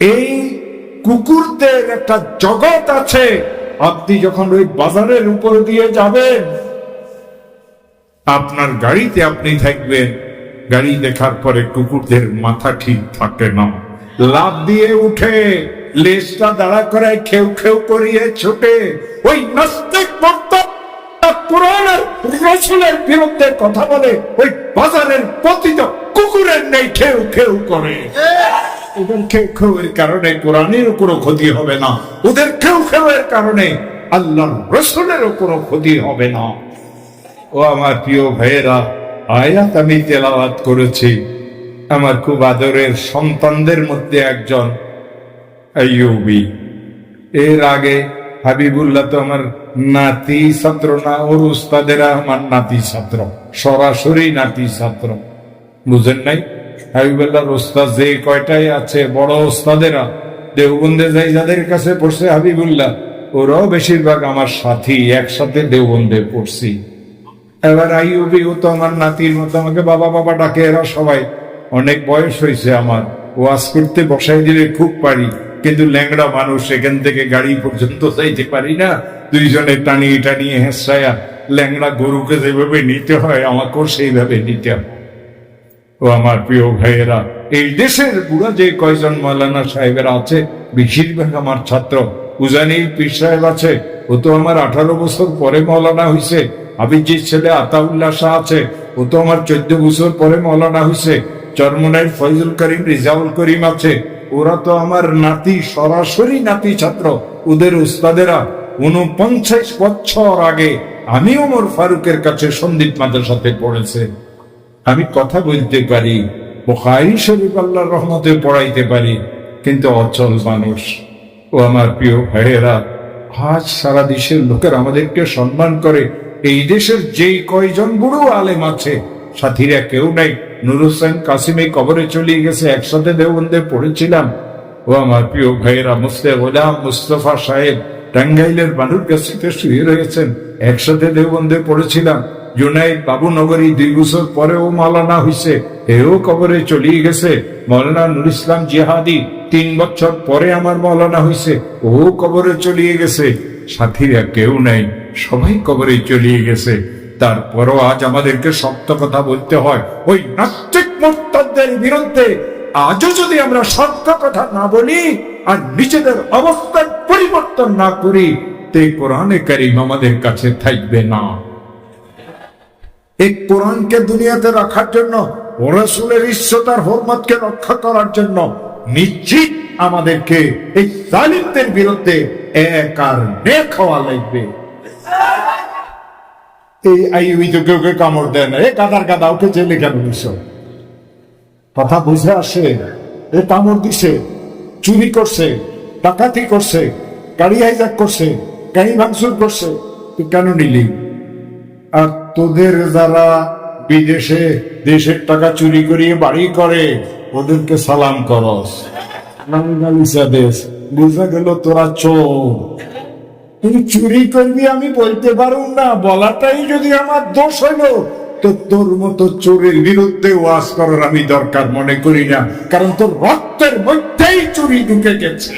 এই কুকুরদের একটা জগৎ আছে। আপনি যখন ওই বাজারের উপর দিয়ে যাবেন, আপনার গাড়িতে আপনি থাকবেন, গাড়ি দেখার পরে কুকুরদের মাথা ঠিক থাকে না, লাফ দিয়ে উঠে, লেজটা দাঁড়া করে খেউ খেউ করিয়ে ছুটে ওই নাস্তিক কোরআনের রাসূলের বিরুদ্ধে কথা বলে ওই বাজারের পতিত কুকুরের নেই খেউ খেউ করে। ওদের খেউ খেউ এর কারণে কোরআনের কোনো ক্ষতি হবে না, ওদের খেউ খেউ এর কারণে আল্লাহর রাসূলেরও কোনো ক্ষতি হবে না। ও আমার প্রিয় ভাইয়েরা, আয়াত আমি তেলাওয়াত করেছি। আমার খুব আদরের সন্তানদের মধ্যে একজন আইয়ুবী। এর আগে হাবিবুল্লাহ তো আমার নাতি ছাত্র না, ওর উস্তাদেরা আমার নাতি ছাত্র, সরাসরি নাতি ছাত্র, বুঝেন নাই? হাবিবুল্লাহর উস্তাদ যে কয়টাই আছে বড় উস্তাদেরা দেওবন্দে যাই যাদের কাছে পড়ছে হাবিবুল্লাহ, ওরাও বেশিরভাগ আমার সাথী, একসাথে দেওবন্দে পড়ছি। এবার আইয়ুবী, ও তো আমার নাতির মতো, আমাকে বাবা বাবা ডাকে। এরা সবাই অনেক বয়স হয়েছে আমার, ওয়াজ করতে বসাই দিলে খুব পারি, কিন্তু ল্যাংড়া মানুষ, এখান থেকে গাড়ি পর্যন্ত যাইতে পারি না। দুইজনে টানিয়ে টানিয়ে হেঁসায়া ল্যাংড়া গরুকে যেভাবে নিতে হয় আমাকেও সেইভাবে নিতে হয়। ও আমার প্রিয় ভাইয়েরা, এই দেশের বুড়া যে কয়জন মাওলানা সাহেবেরা আছে বেশিরভাগ আমার ছাত্র। উজানি পীর সাহেব আছে, ও তো আমার 18 বছর পরে মাওলানা হয়েছে। আবিজির ছেলে আতাউল্লাহ শাহ আছে, ও তো আমার 14 বছর পরে মাওলানা হয়েছে। চরমনাইর ফয়জুল করিম, রিজাউল করিম আছে, ওরা তো আমার নাতি, সরাসরি নাতি ছাত্র। ওদের উস্তাদেরা 49 বছর আগে আমি ওমর ফারুকের কাছে সন্দীপ মাদ্রাসাতে পড়েছে। আমি কথা বলতে পারি, বুখারী শরীফ আল্লাহর রহমতে পড়াইতে পারি, কিন্তু অচল মানুষ। ও আমার প্রিয় ভাইয়েরা, আজ সারা দেশের লোকের আমাদেরকে সম্মান করে। এই দেশের যেই কয়জন বুড়ো আলেম আছে, সাথীরা কেউ নাই। নুর হোসেন কাসিমে কবরে চলে গেছে, একসাথে দেওবন্দে পড়েছিলাম। ও আমার প্রিয় ভাইয়েরা, গোলাম মুস্তফা সাহেব টাঙ্গাইলের বানুর কাছে শুয়ে রয়েছেন, একসাথে দেওবন্দে পড়েছিলাম। জুনাইদ বাবুনগরী 2 বছর পরেও মাওলানা হয়েছে, এও কবরে চলে গেছে। মৌলানা নুর ইসলাম জিহাদি 3 বছর পরে আমার মাওলানা হয়েছে, ও কবরে চলে গেছে। সাথীরা কেউ নাই, সবাই কবরে চলে গেছে। তারপরও আজ আমাদেরকে সত্য কথা বলতে হয় ওই নাস্তিক মুরতাদদের বিরুদ্ধে। আজও যদি আমরা সত্য কথা না বলি আর নিজেদের অবস্থান পরিবর্তন না করি, তে কোরআনে কারীম আমাদের কাছে থাকবে না। এই কোরআনকে দুনিয়াতে রাখার জন্য, ও রাসূলের ইজ্জত আর হরমতকে রক্ষা করার জন্য নিশ্চিত আমাদেরকে এই জালিমদের বিরুদ্ধে এক আর নেক হওয়া লাগবে। এই আইয়ুবী তো কেউ কামড় দেয় না। এ গাদার গাদা, ওকে জেলে কেন দিছ? কথা বুঝে আসে? এ কামড় দিছে, চুরি করছে, ডাকাতি করছে, গাড়ি হাইজ্যাক করছে, গাড়ি ভাঙচুর করছে, তুই কেন নিলি? আর তোদের যারা বিদেশে দেশের টাকা চুরি করিয়ে বাড়ি করে, ওদেরকে সালাম করস, বুঝা গেল তোরা চোর। তুই চুরি করবি আমি বলতে পারুম না, বলাটাই যদি আমার দোষ হইলো, তো তোর মতো চোরের বিরুদ্ধে ওয়াজ করার আমি দরকার মনে করি না, কারণ তোর রক্তের মধ্যেই চুরি ঢুকে গেছে।